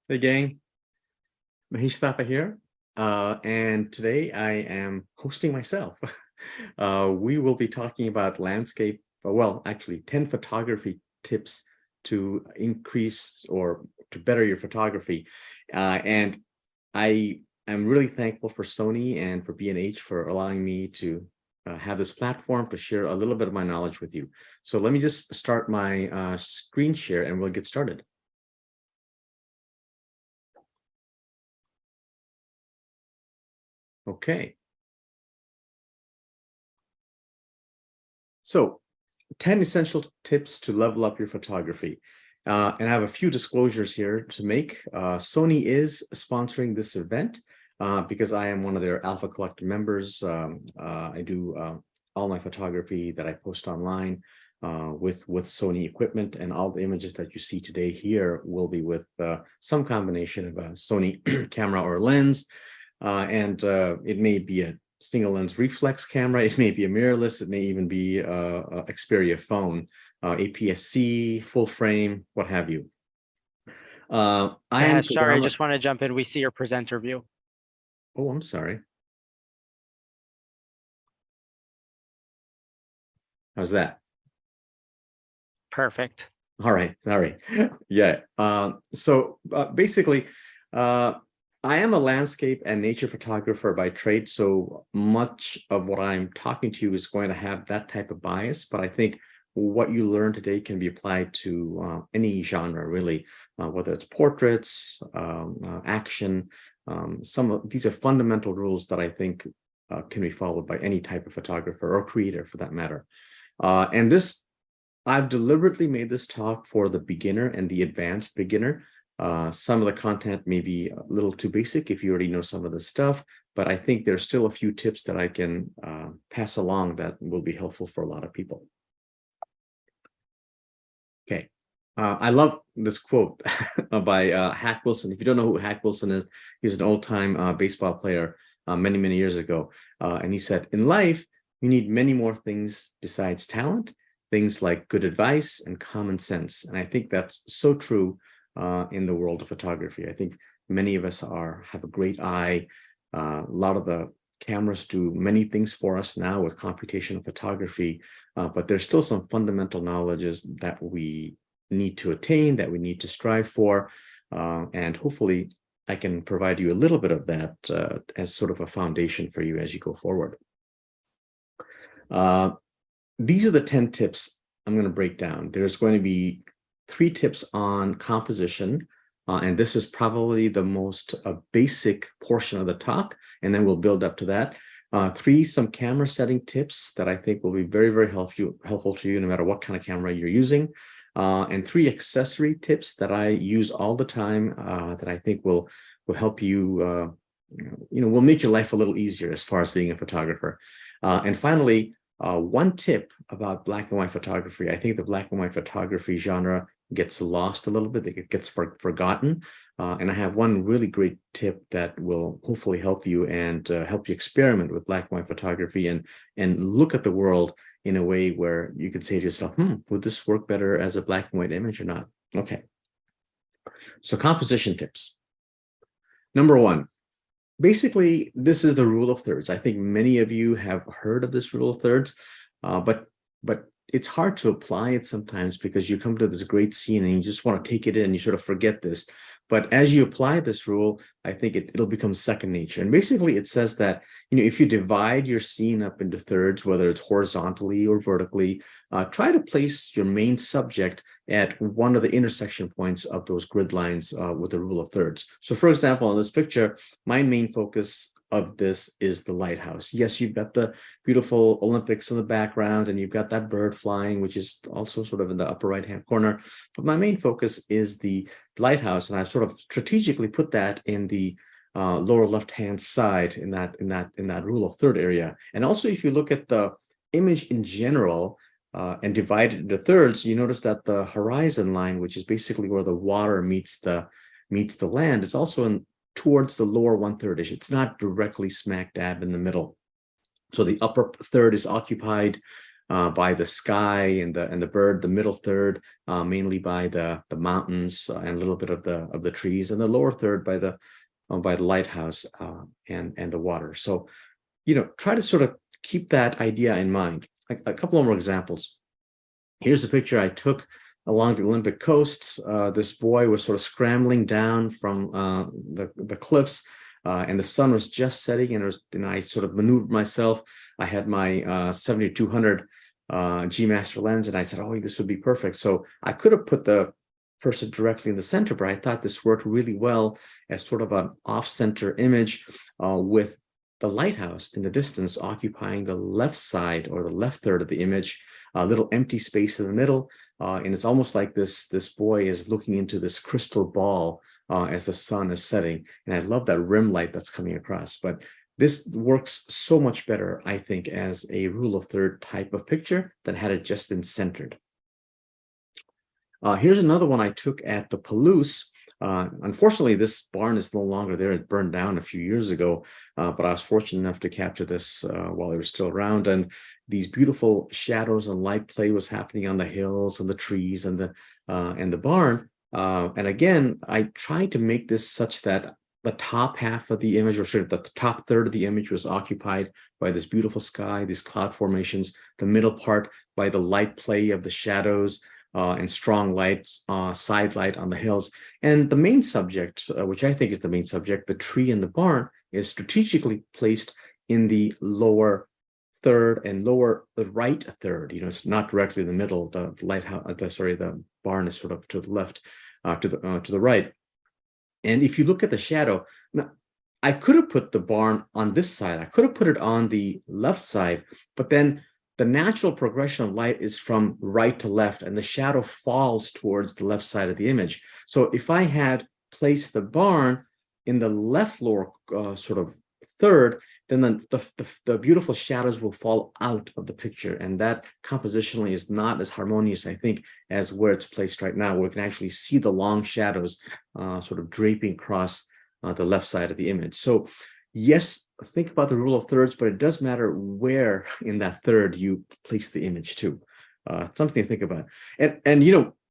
Hey gang, Mahesh Thapa here, and today I am hosting myself. We will be talking about landscape, well, actually 10 photography tips to increase or to better your photography. And I am really thankful for Sony and for B&H for allowing me to have this platform to share a little bit of my knowledge with you. So let me just start my screen share and we'll get started. Okay. So 10 essential tips to level up your photography. And I have a few disclosures here to make. Sony is sponsoring this event because I am one of their Alpha Collective members. I do all my photography that I post online with Sony equipment, and all the images that you see today here will be with some combination of a Sony camera or lens. And it may be a single lens reflex camera, it may be a mirrorless, it may even be a Xperia phone, APS-C, full frame, what have you. Sorry, I just want to jump in. We see your presenter view. Oh, I'm sorry. How's that? Perfect. All right, sorry. Yeah. So basically, I am a landscape and nature photographer by trade, so much of what I'm talking to you is going to have that type of bias, but I think what you learn today can be applied to any genre, really, whether it's portraits, action. These are fundamental rules that I think can be followed by any type of photographer or creator for that matter. And I've deliberately made this talk for the beginner and the advanced beginner. Some of the content may be a little too basic if you already know some of the stuff, but I think there's still a few tips that I can pass along that will be helpful for a lot of people. Okay. I love this quote by Hack Wilson. If you don't know who Hack Wilson is, he was an old-time baseball player many, many years ago. And he said, in life, you need many more things besides talent, things like good advice and common sense. And I think that's so true in the world of photography. I think many of us have a great eye. A lot of the cameras do many things for us now with computational photography, but there's still some fundamental knowledges that we need to attain, that we need to strive for. And hopefully I can provide you a little bit of that as sort of a foundation for you as you go forward. These are the 10 tips I'm going to break down. There's going to be 3 tips on composition, and this is probably the most basic portion of the talk, and then we'll build up to that. 3, some camera setting tips that I think will be very, very helpful to you no matter what kind of camera you're using, and 3 accessory tips that I use all the time that I think will help you, will make your life a little easier as far as being a photographer. And finally, 1 tip about black and white photography. I think the black and white photography genre gets lost a little bit. It gets forgotten. And I have 1 really great tip that will hopefully help you and help you experiment with black and white photography and look at the world in a way where you can say to yourself, would this work better as a black and white image or not? Okay. So composition tips. Number 1. Basically, this is the rule of thirds. I think many of you have heard of this rule of thirds, but it's hard to apply it sometimes because you come to this great scene and you just want to take it in and you sort of forget this. But as you apply this rule, I think it'll become second nature. And basically it says that, if you divide your scene up into thirds, whether it's horizontally or vertically, try to place your main subject at one of the intersection points of those grid lines with the rule of thirds. So for example, in this picture, my main focus of this is the lighthouse. Yes, you've got the beautiful Olympics in the background and you've got that bird flying, which is also sort of in the upper right-hand corner. But my main focus is the lighthouse, and I've sort of strategically put that in the lower left-hand side in that rule of third area. And also, if you look at the image in general and divide it into thirds, you notice that the horizon line, which is basically where the water meets the land, is also towards the lower 1/3ish. It's not directly smack dab in the middle. So the upper third is occupied by the sky and the bird, the middle third mainly by the mountains and a little bit of the trees, and the lower third by the lighthouse and the water. So, try to sort of keep that idea in mind. A couple of more examples. Here's a picture I took along the Olympic coast. This boy was sort of scrambling down from the cliffs, and the sun was just setting, and I sort of maneuvered myself. I had my 70-200 G Master lens, and I said, oh, this would be perfect. So I could have put the person directly in the center, but I thought this worked really well as sort of an off-center image with the lighthouse in the distance occupying the left side or the left third of the image, a little empty space in the middle. And it's almost like this boy is looking into this crystal ball as the sun is setting. And I love that rim light that's coming across. But this works so much better, I think, as a rule of third type of picture than had it just been centered. Here's another one I took at the Palouse. Unfortunately, this barn is no longer there. It burned down a few years ago, but I was fortunate enough to capture this while it was still around. And these beautiful shadows and light play was happening on the hills and the trees and the barn. And again, I tried to make this such that the top half of the image, or sort of the top third of the image, was occupied by this beautiful sky, these cloud formations, the middle part by the light play of the shadows, and strong light, side light on the hills. And the main subject, which I think is the main subject, the tree in the barn, is strategically placed in the lower third and the right third. It's not directly in the middle. The lighthouse, the barn is sort of to the left, to the right. And if you look at the shadow, now I could have put the barn on this side. I could have put it on the left side, but then the natural progression of light is from right to left, and the shadow falls towards the left side of the image. So if I had placed the barn in the left lower sort of third, then the beautiful shadows will fall out of the picture. And that compositionally is not as harmonious, I think, as where it's placed right now, where we can actually see the long shadows sort of draping across the left side of the image. So yes, think about the rule of thirds, but it does matter where in that third you place the image too. Something to think about. And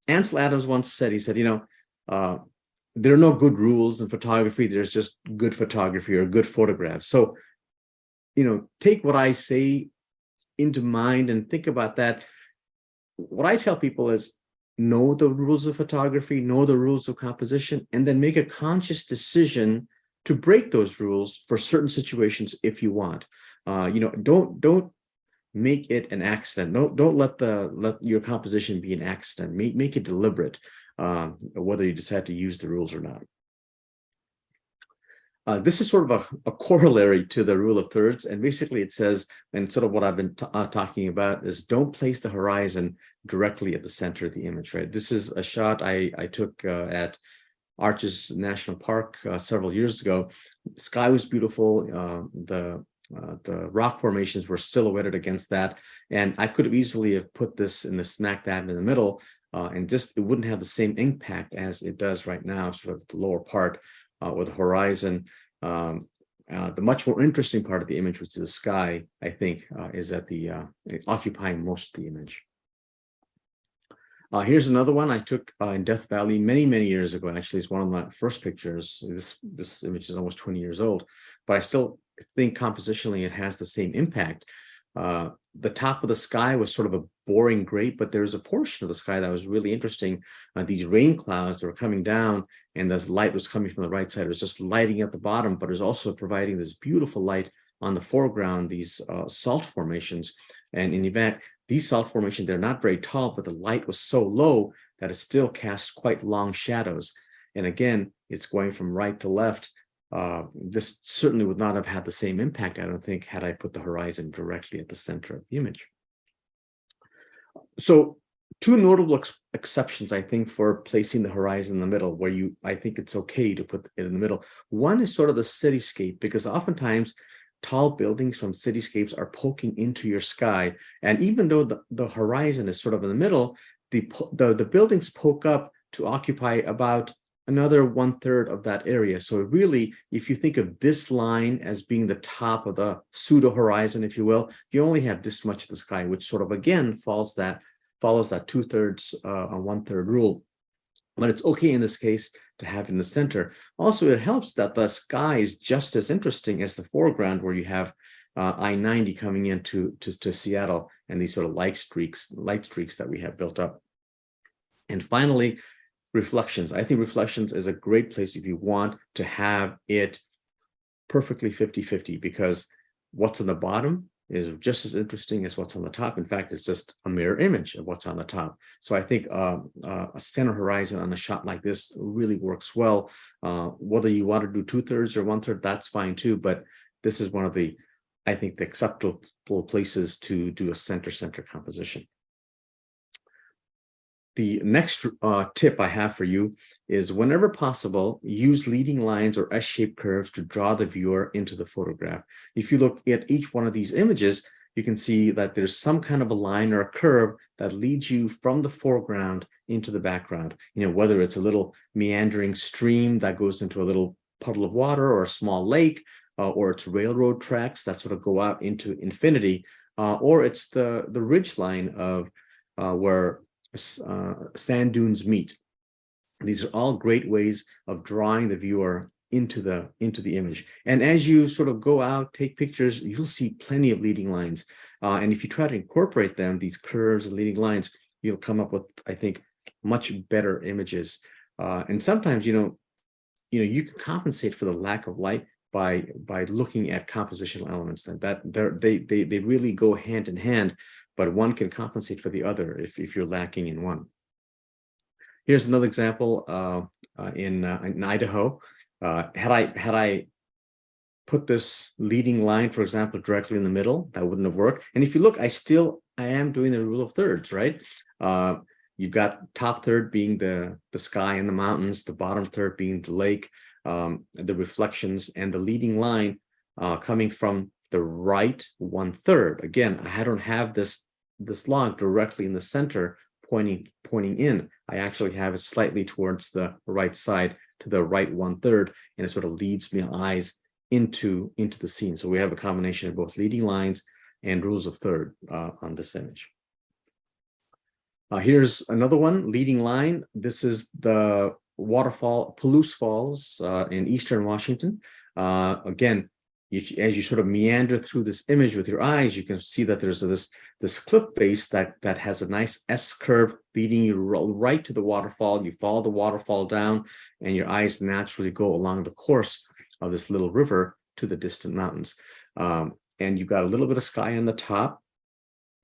Ansel Adams once said, he said, there are no good rules in photography. There's just good photography or good photographs. So, take what I say into mind and think about that. What I tell people is know the rules of photography, know the rules of composition, and then make a conscious decision to break those rules for certain situations if you want. Don't make it an accident. Don't let your composition be an accident. Make it deliberate, whether you decide to use the rules or not. This is sort of a corollary to the rule of thirds, and basically it says, and sort of what I've been talking about is, don't place the horizon directly at the center of the image. Right. This is a shot I took at Arches National Park several years ago. The sky was beautiful. The rock formations were silhouetted against that, and I could have easily have put this in the smack dab in the middle, and just it wouldn't have the same impact as it does right now, sort of the lower part with the horizon. The much more interesting part of the image, which is the sky, I think, is at the occupying most of the image. Here's another one I took in Death Valley many years ago. Actually, it's one of my first pictures. This image is almost 20 years old, but I still think compositionally it has the same impact. The top of the sky was sort of a boring gray, but there's a portion of the sky that was really interesting. These rain clouds that were coming down, and the light was coming from the right side. It was just lighting at the bottom, but it was also providing this beautiful light on the foreground, these salt formations. And in fact, these salt formations, they're not very tall, but the light was so low that it still cast quite long shadows. And again, it's going from right to left. This certainly would not have had the same impact, I don't think, had I put the horizon directly at the center of the image. So two notable exceptions, I think, for placing the horizon in the middle, where I think it's okay to put it in the middle. One is sort of the cityscape, because oftentimes tall buildings from cityscapes are poking into your sky. And even though the horizon is sort of in the middle, the buildings poke up to occupy about another 1/3 of that area. So really, if you think of this line as being the top of the pseudo horizon, if you will, you only have this much of the sky, which sort of again follows that 2/3 and 1/3 rule. But it's okay in this case to have in the center. Also, it helps that the sky is just as interesting as the foreground, where you have I-90 coming into to Seattle and these sort of light streaks that we have built up. And finally, reflections. I think reflections is a great place if you want to have it perfectly 50-50, because what's on the bottom is just as interesting as what's on the top. In fact, it's just a mirror image of what's on the top. So I think a center horizon on a shot like this really works well. Whether you want to do 2/3 or 1/3, that's fine too. But this is one of the, I think, the acceptable places to do a center composition. The next tip I have for you is, whenever possible, use leading lines or S-shaped curves to draw the viewer into the photograph. If you look at each one of these images, you can see that there's some kind of a line or a curve that leads you from the foreground into the background. Whether it's a little meandering stream that goes into a little puddle of water or a small lake, or it's railroad tracks that sort of go out into infinity, or it's the ridge line of where sand dunes meet. These are all great ways of drawing the viewer into the image. And as you sort of go out, take pictures, you'll see plenty of leading lines. And if you try to incorporate them, these curves and leading lines, you'll come up with, I think, much better images. And sometimes, you can compensate for the lack of light by looking at compositional elements, and that they really go hand in hand, but one can compensate for the other if you're lacking in one. Here's another example in Idaho. Had I put this leading line, for example, directly in the middle, that wouldn't have worked. And if you look, I am doing the rule of thirds, right? You've got top third being the sky and the mountains, the bottom third being the lake, the reflections, and the leading line coming from the right 1/3. Again, I don't have this log directly in the center pointing in. I actually have it slightly towards the right side, to the right 1/3, and it sort of leads my eyes into the scene. So we have a combination of both leading lines and rules of third on this image. Here's another one, leading line. This is the waterfall, Palouse Falls in eastern Washington. Again, as you sort of meander through this image with your eyes, you can see that there's this cliff face that has a nice S curve leading you right to the waterfall. You follow the waterfall down, and your eyes naturally go along the course of this little river to the distant mountains. And you've got a little bit of sky on the top.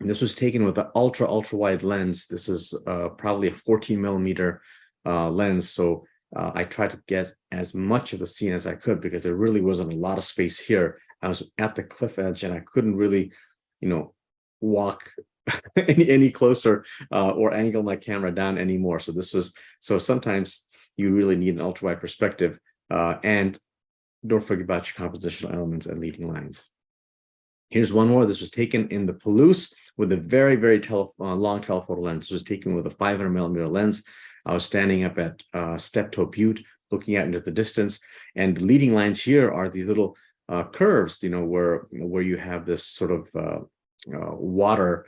And this was taken with an ultra wide lens. This is probably a 14mm lens. So I tried to get as much of the scene as I could, because there really wasn't a lot of space here. I was at the cliff edge, and I couldn't really, walk any closer or angle my camera down anymore. So sometimes you really need an ultra wide perspective, and don't forget about your compositional elements and leading lines. Here's one more. This was taken in the Palouse with a very long telephoto lens. This was taken with a 500mm lens. I was standing up at Steptoe Butte, looking out into the distance, and the leading lines here are these little curves, where you have this sort of water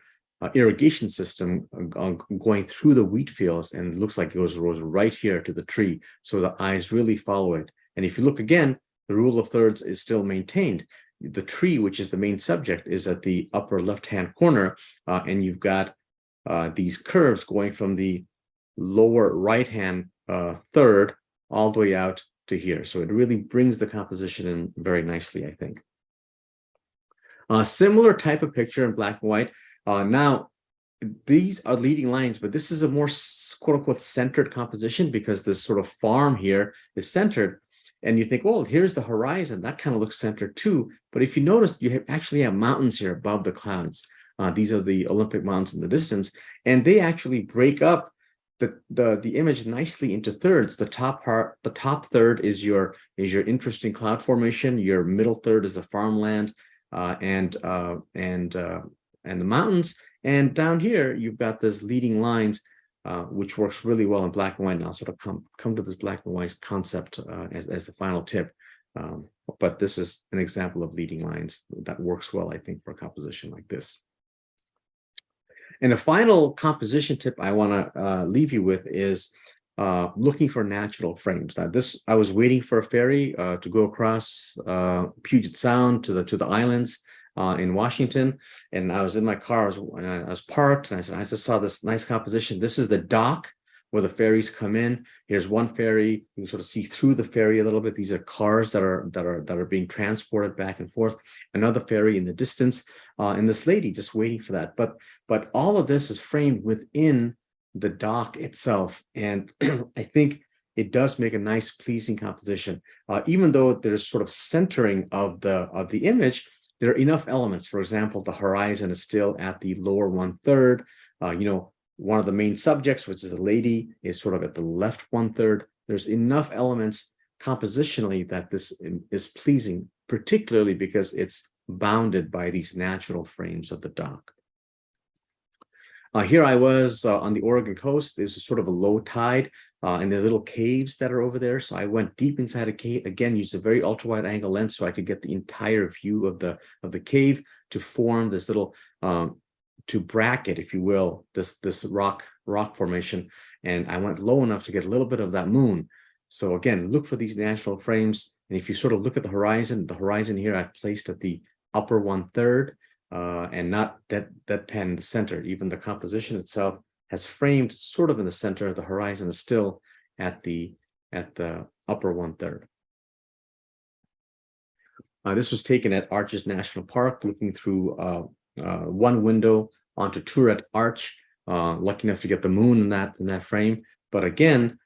irrigation system going through the wheat fields, and it looks like it goes right here to the tree. So the eyes really follow it. And if you look again, the rule of thirds is still maintained. The tree, which is the main subject, is at the upper left-hand corner, and you've got these curves going from the lower right-hand third all the way out to here. So it really brings the composition in very nicely, I think. Similar type of picture in black and white. Now, these are leading lines, but this is a more quote-unquote centered composition, because this sort of farm here is centered. And you think, oh, here's the horizon. That kind of looks centered too. But if you notice, you actually have mountains here above the clouds. These are the Olympic Mountains in the distance, and they actually break up the image nicely into thirds. The top third is your interesting cloud formation. Your middle third is the farmland and the mountains. And down here, you've got those leading lines which works really well in black and white. And I'll sort of come to this black and white concept as the final tip. But this is an example of leading lines that works well, I think, for a composition like this. And the final composition tip I want to leave you with is looking for natural frames. Now, I was waiting for a ferry to go across Puget Sound to the islands in Washington, and I was in my car. I was parked, and I just saw this nice composition. This is the dock where the ferries come in. Here's one ferry. You can sort of see through the ferry a little bit. These are cars that are being transported back and forth. Another ferry in the distance, and this lady just waiting for that. But all of this is framed within the dock itself, and I think it does make a nice, pleasing composition. Even though there's sort of centering of the image, there are enough elements. For example, the horizon is still at the lower 1/3. One of the main subjects, which is a lady, is sort of at the left 1/3. There's enough elements compositionally that this is pleasing, particularly because it's bounded by these natural frames of the dock. Here I was on the Oregon coast. There's sort of a low tide, and there's little caves that are over there. So I went deep inside a cave, again, used a very ultra wide angle lens so I could get the entire view of the cave to form this little to bracket, if you will, this rock formation. And I went low enough to get a little bit of that moon. So again, look for these natural frames. And if you sort of look at the horizon here I've placed at the upper 1/3 and not deadpan in the center. Even the composition itself has framed sort of in the center. The horizon is still at the upper 1/3. This was taken at Arches National Park, looking through one window onto Turret Arch. Lucky enough to get the moon in that frame. But again,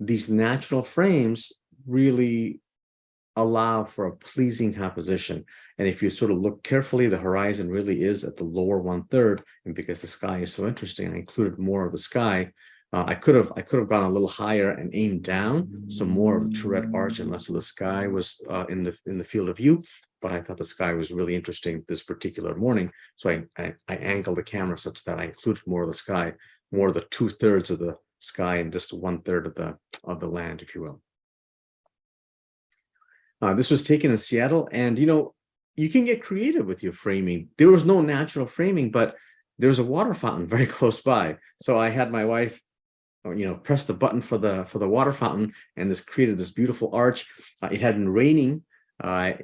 these natural frames really allow for a pleasing composition. And if you sort of look carefully, the horizon really is at the lower 1/3. And because the sky is so interesting, I included more of the sky. I could have gone a little higher and aimed down, so more of the Turret Arch and less of the sky was in the field of view. But I thought the sky was really interesting this particular morning, so I angled the camera such that I included more of the sky, more of the 2/3 of the sky, and just 1/3 of the land, if you will. This was taken in Seattle, and you can get creative with your framing. There was no natural framing, but there was a water fountain very close by, so I had my wife press the button for the water fountain, and this created this beautiful arch. It had been raining,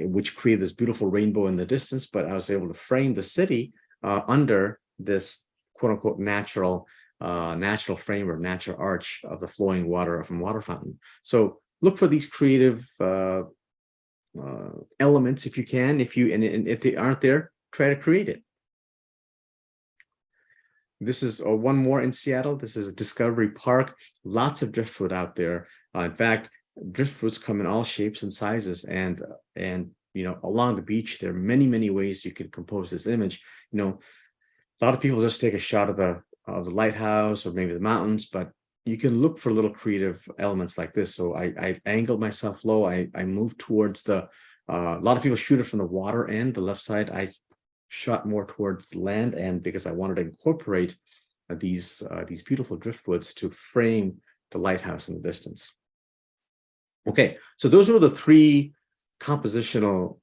which created this beautiful rainbow in the distance, but I was able to frame the city under this quote unquote natural frame or natural arch of the flowing water from water fountain. So look for these creative elements if you can. And if they aren't there, try to create it. This is one more in Seattle. This is a Discovery Park. Lots of driftwood out there. In fact, driftwoods come in all shapes and sizes, and along the beach there are many ways you can compose this image. A lot of people just take a shot of the lighthouse or maybe the mountains, but you can look for little creative elements like this. So I angled myself low. I moved towards a lot of people shoot it from the water end, the left side. I shot more towards the land end because I wanted to incorporate these beautiful driftwoods to frame the lighthouse in the distance. Okay, so those were the 3 compositional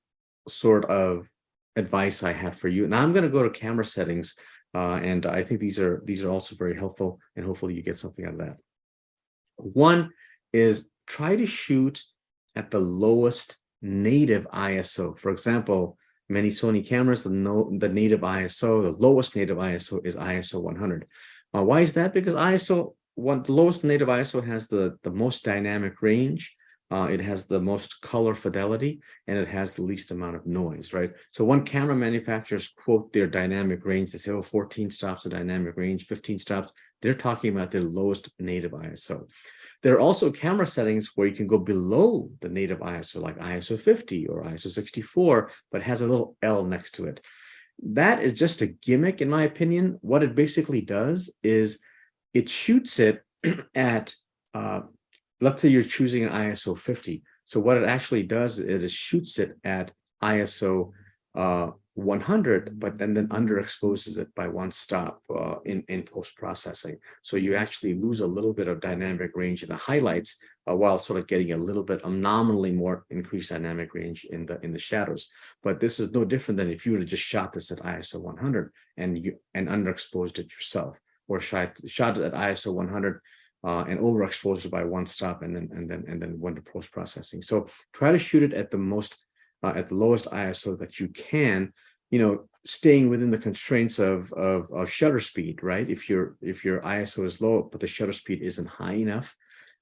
sort of advice I had for you. Now I'm going to go to camera settings, and I think these are also very helpful, and hopefully you get something out of that. One is try to shoot at the lowest native ISO. For example, many Sony cameras, the native ISO, the lowest native ISO is ISO 100. Why is that? Because the lowest native ISO has the most dynamic range. It has the most color fidelity, and it has the least amount of noise, right? So when camera manufacturers quote their dynamic range, they say, 14 stops of dynamic range, 15 stops. They're talking about their lowest native ISO. There are also camera settings where you can go below the native ISO, like ISO 50 or ISO 64, but has a little L next to it. That is just a gimmick, in my opinion. What it basically does is it shoots it at, let's say you're choosing an ISO 50. So what it actually does is it shoots it at ISO 100, but then underexposes it by one stop in post-processing. So you actually lose a little bit of dynamic range in the highlights while sort of getting a little bit of nominally more increased dynamic range in the shadows. But this is no different than if you would have just shot this at ISO 100 and underexposed it yourself, or shot it at ISO 100 and overexposed it by one stop and then went to post-processing. So try to shoot it at the lowest ISO that you can, staying within the constraints of shutter speed, right? If your ISO is low, but the shutter speed isn't high enough,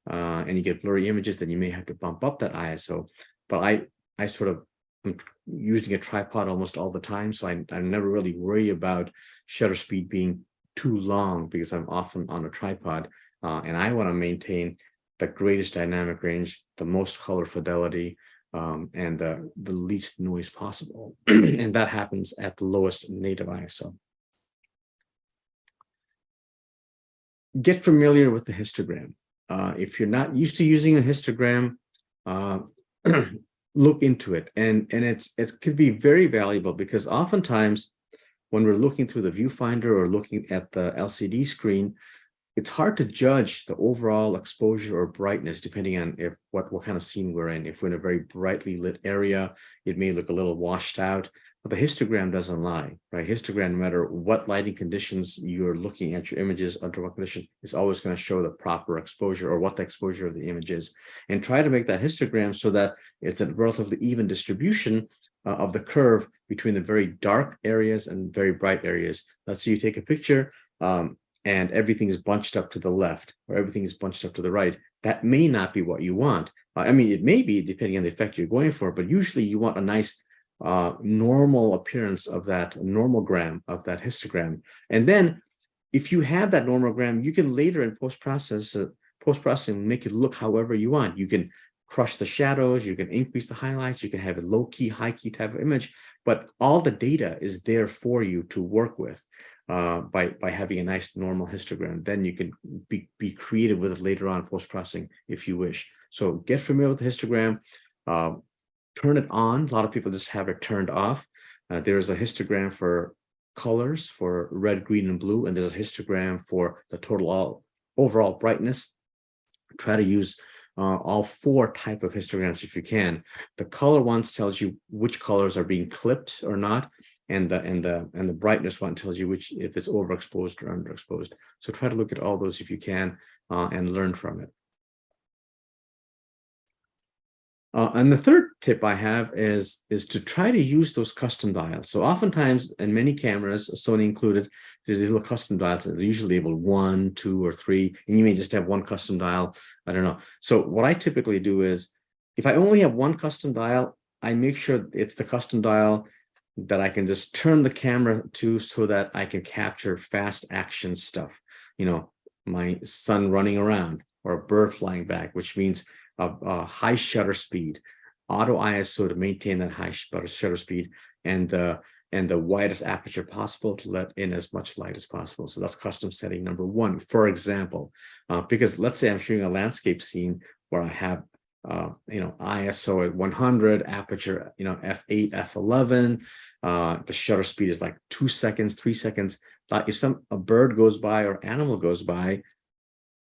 and you get blurry images, then you may have to bump up that ISO. But I'm using a tripod almost all the time, so I never really worry about shutter speed being too long because I'm often on a tripod, and I want to maintain the greatest dynamic range, the most color fidelity, and the least noise possible. And that happens at the lowest native ISO. Get familiar with the histogram. If you're not used to using a histogram, look into it. And it could be very valuable, because oftentimes when we're looking through the viewfinder or looking at the LCD screen, it's hard to judge the overall exposure or brightness depending on what kind of scene we're in. If we're in a very brightly lit area, it may look a little washed out, but the histogram doesn't lie, right? Histogram, no matter what lighting conditions you're looking at your images, under what condition, is always going to show the proper exposure or what the exposure of the image is. And try to make that histogram so that it's a relatively even distribution of the curve between the very dark areas and very bright areas. Let's say you take a picture, and everything is bunched up to the left, or everything is bunched up to the right. That may not be what you want. I mean, it may be depending on the effect you're going for, but usually you want a nice normal appearance of that normogram, of that histogram. And then if you have that normogram, you can later in post-processing make it look however you want. You can crush the shadows, you can increase the highlights, you can have a low-key, high-key type of image, but all the data is there for you to work with. By having a nice normal histogram. Then you can be creative with it later on post-processing if you wish. So get familiar with the histogram, turn it on. A lot of people just have it turned off. There's a histogram for colors, for red, green, and blue, and there's a histogram for the total overall brightness. Try to use all four type of histograms if you can. The color ones tells you which colors are being clipped or not. And the brightness one tells you if it's overexposed or underexposed. So try to look at all those if you can, and learn from it. And the third tip I have is to try to use those custom dials. So oftentimes in many cameras, Sony included, there's these little custom dials that are usually labeled 1, 2, or 3, and you may just have one custom dial. I don't know. So what I typically do is, if I only have one custom dial, I make sure it's the custom dial that I can just turn the camera to so that I can capture fast action stuff. My son running around, or a bird flying back, which means a high shutter speed, auto ISO to maintain that high shutter speed, and the widest aperture possible to let in as much light as possible. So that's custom setting number one, for example, because let's say I'm shooting a landscape scene where I have ISO at 100, aperture, f8, f11, the shutter speed is like 2 seconds, 3 seconds. If a bird goes by or animal goes by,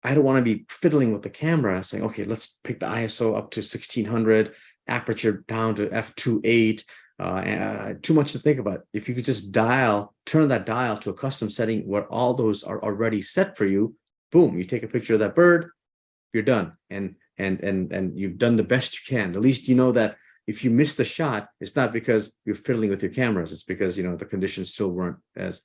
I don't want to be fiddling with the camera saying, okay, let's pick the ISO up to 1600, aperture down to f2.8. Too much to think about. If you could just turn that dial to a custom setting where all those are already set for you, boom, you take a picture of that bird, you're done. And you've done the best you can. At least you know that if you miss the shot, it's not because you're fiddling with your cameras. It's because the conditions still weren't as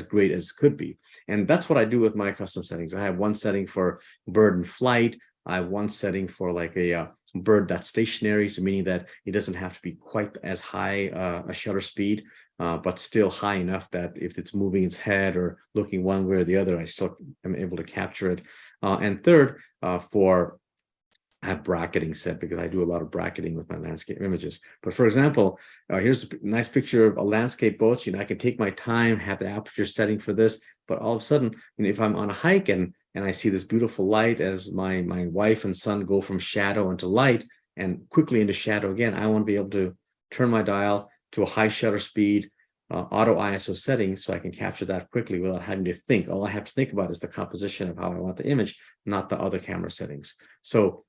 great as could be. And that's what I do with my custom settings. I have one setting for bird in flight. I have one setting for like a bird that's stationary, so meaning that it doesn't have to be quite as high a shutter speed, but still high enough that if it's moving its head or looking one way or the other, I still am able to capture it. And third, I have bracketing set because I do a lot of bracketing with my landscape images. But for example, here's a nice picture of a landscape boat. I can take my time, have the aperture setting for this, but all of a sudden, if I'm on a hike and I see this beautiful light as my wife and son go from shadow into light and quickly into shadow again, I want to be able to turn my dial to a high shutter speed, auto ISO settings so I can capture that quickly without having to think. All I have to think about is the composition of how I want the image, not the other camera settings. So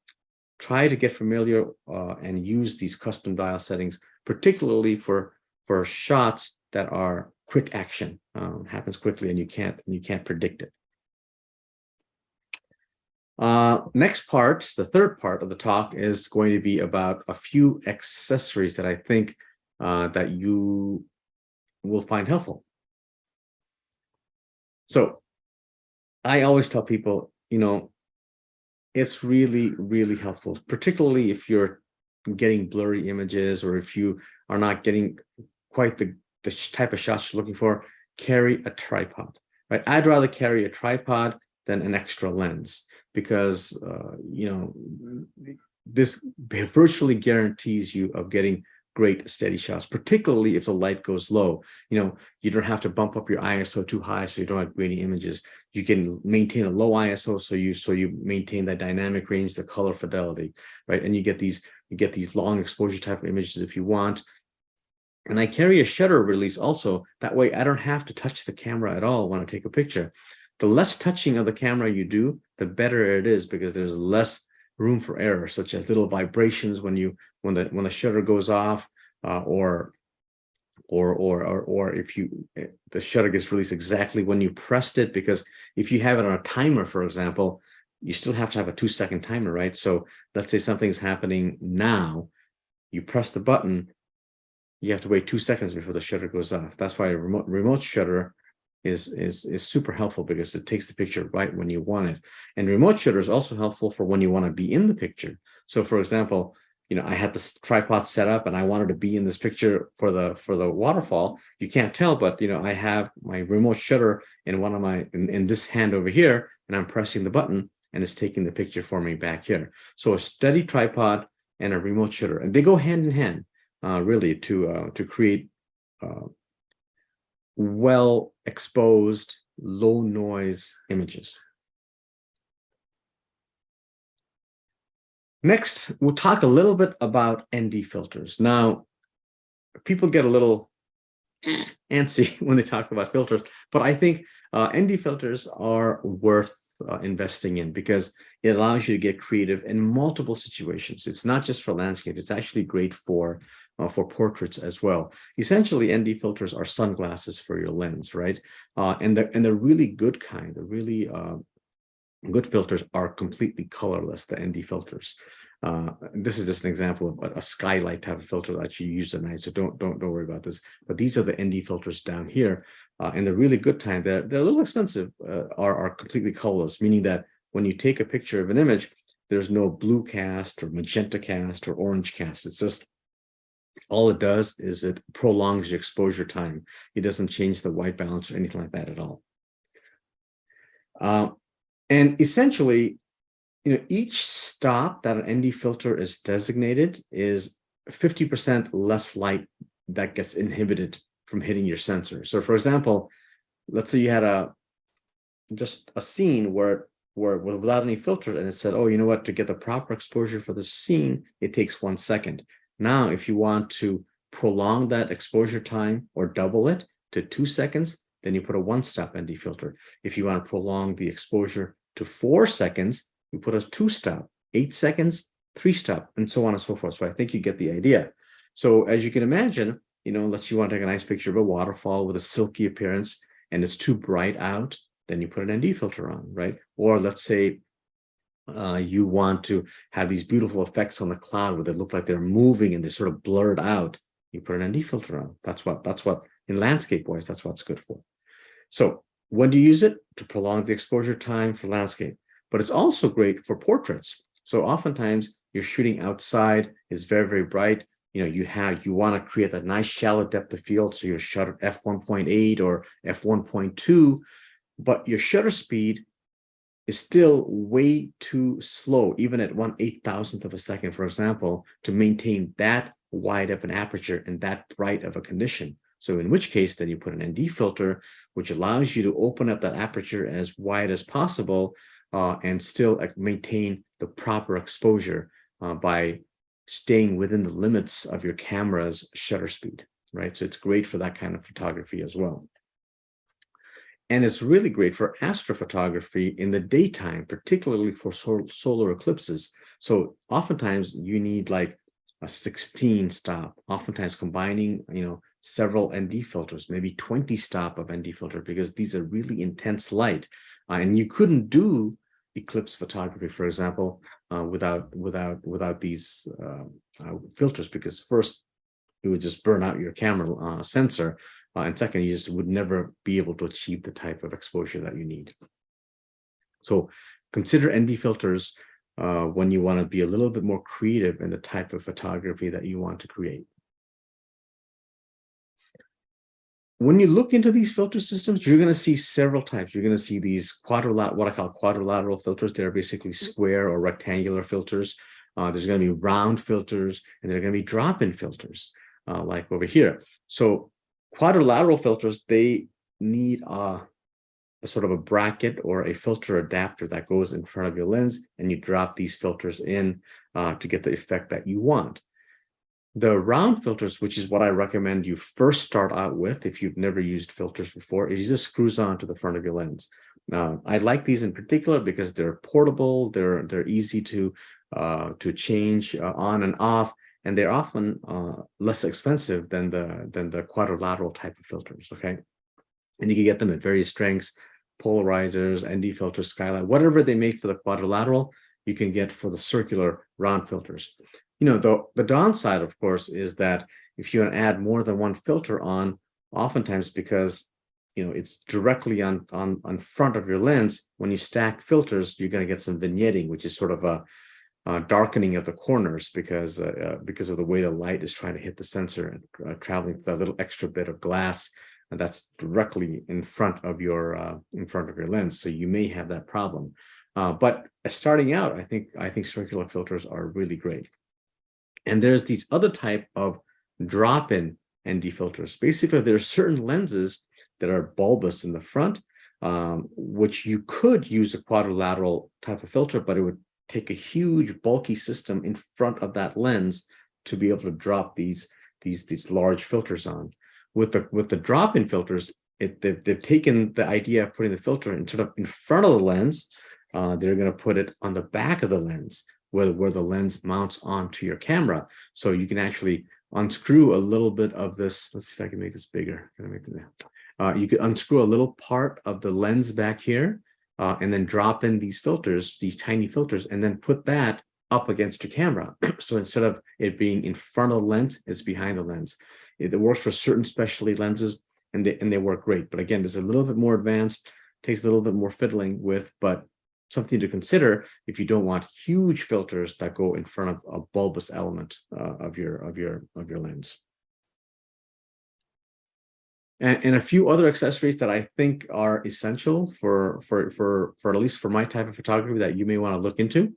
try to get familiar and use these custom dial settings, particularly for shots that are quick action, happens quickly and you can't predict it. Next part, the third part of the talk, is going to be about a few accessories that I think that you will find helpful. So I always tell people, it's really, really helpful, particularly if you're getting blurry images or if you are not getting quite the type of shots you're looking for. Carry a tripod, right? I'd rather carry a tripod than an extra lens, because this virtually guarantees you of getting great steady shots, particularly if the light goes low. You don't have to bump up your ISO too high so you don't have grainy images. You can maintain a low ISO so you maintain that dynamic range, the color fidelity, right? And you get these long exposure type of images if you want. And I carry a shutter release also. That way I don't have to touch the camera at all when I take a picture. The less touching of the camera you do, the better it is, because there's less room for error, such as little vibrations when the shutter goes off, or if the shutter gets released exactly when you pressed it. Because if you have it on a timer, for example, you still have to have a 2-second timer, right? So let's say something's happening now, you press the button, you have to wait 2 seconds before the shutter goes off. That's why a remote shutter is super helpful, because it takes the picture right when you want it. And remote shutter is also helpful for when you want to be in the picture. So for example, I had this tripod set up and I wanted to be in this picture for the waterfall. You can't tell, but I have my remote shutter in in this hand over here, and I'm pressing the button and it's taking the picture for me back here. So a steady tripod and a remote shutter, and they go hand in hand, really, to create well exposed, low noise images. Next, we'll talk a little bit about ND filters. Now, people get a little antsy when they talk about filters, but I think ND filters are worth investing in, because it allows you to get creative in multiple situations. It's not just for landscape, it's actually great for portraits as well. Essentially, ND filters are sunglasses for your lens, right? And the really good kind, the really good filters are completely colorless, the ND filters. This is just an example of a skylight type of filter that you use at night, so don't worry about this. But these are the ND filters down here, and the really good kind, they're a little expensive, are completely colorless, meaning that when you take a picture of an image, there's no blue cast or magenta cast or orange cast. It's just, all it does is it prolongs your exposure time. It doesn't change the white balance or anything like that at all. And essentially, each stop that an ND filter is designated is 50% less light that gets inhibited from hitting your sensor. So for example, let's say you had just a scene where without any filter, and it said, oh, you know what, to get the proper exposure for the scene, it takes 1 second. Now, if you want to prolong that exposure time or double it to 2 seconds, then you put a 1-stop ND filter. If you want to prolong the exposure to 4 seconds, you put a 2-stop, 8 seconds, 3-stop, and so on and so forth. So I think you get the idea. So as you can imagine, let's say you want to take a nice picture of a waterfall with a silky appearance and it's too bright out, then you put an ND filter on, right? Or let's say you want to have these beautiful effects on the cloud where they look like they're moving and they're sort of blurred out. You put an ND filter on. That's what in landscape wise, that's what it's good for. So when do you use it? To prolong the exposure time for landscape, but it's also great for portraits. So oftentimes you're shooting outside, it's very, very bright. You want to create that nice shallow depth of field. So your shutter f1.8 or f1.2, but your shutter speed is still way too slow, even at 1/8,000th of a second, for example, to maintain that wide of an aperture and that bright of a condition. So in which case, then you put an ND filter, which allows you to open up that aperture as wide as possible and still maintain the proper exposure by staying within the limits of your camera's shutter speed. right? So it's great for that kind of photography as well. And it's really great for astrophotography in the daytime, particularly for solar eclipses. So oftentimes you need like a 16 stop, oftentimes combining, several ND filters, maybe 20 stop of ND filter, because these are really intense light. And you couldn't do eclipse photography, for example, without these filters, because first, it would just burn out your camera sensor. And second, you just would never be able to achieve the type of exposure that you need. So consider ND filters when you want to be a little bit more creative in the type of photography that you want to create. When you look into these filter systems, you're going to see several types. You're going to see these what I call quadrilateral filters. They're basically square or rectangular filters. There's going to be round filters, and there are going to be drop-in filters, like over here. So quadrilateral filters, they need a sort of a bracket or a filter adapter that goes in front of your lens, and you drop these filters in to get the effect that you want. The round filters, which is what I recommend you first start out with if you've never used filters before, is you just screws on to the front of your lens. I like these in particular because they're portable, they're easy to change on and off, and they're often less expensive than the quadrilateral type of filters. Okay, and you can get them at various strengths, polarizers, ND filters, skylight, whatever they make for the quadrilateral, you can get for the circular round filters. The downside, of course, is that if you add more than one filter on, oftentimes because it's directly on front of your lens, when you stack filters, you're going to get some vignetting, which is sort of a darkening of the corners because of the way the light is trying to hit the sensor and traveling that little extra bit of glass, and that's directly in front of your lens. So you may have that problem. But starting out, I think circular filters are really great. And there's these other type of drop-in ND filters. Basically, there are certain lenses that are bulbous in the front, which you could use a quadrilateral type of filter, but it would take a huge bulky system in front of that lens to be able to drop these large filters on. With the drop-in filters, they've taken the idea of putting the filter instead of in front of the lens, they're going to put it on the back of the lens, where the lens mounts onto your camera. So you can actually unscrew a little bit of this. Let's see if I can make this bigger. You could unscrew a little part of the lens back here, and then drop in these filters, these tiny filters, and then put that up against your camera. So instead of it being in front of the lens, it's behind the lens. It works for certain specialty lenses, and they work great. But again, it's a little bit more advanced, takes a little bit more fiddling with, but something to consider if you don't want huge filters that go in front of a bulbous element of your lens. And a few other accessories that I think are essential for at least for my type of photography that you may want to look into.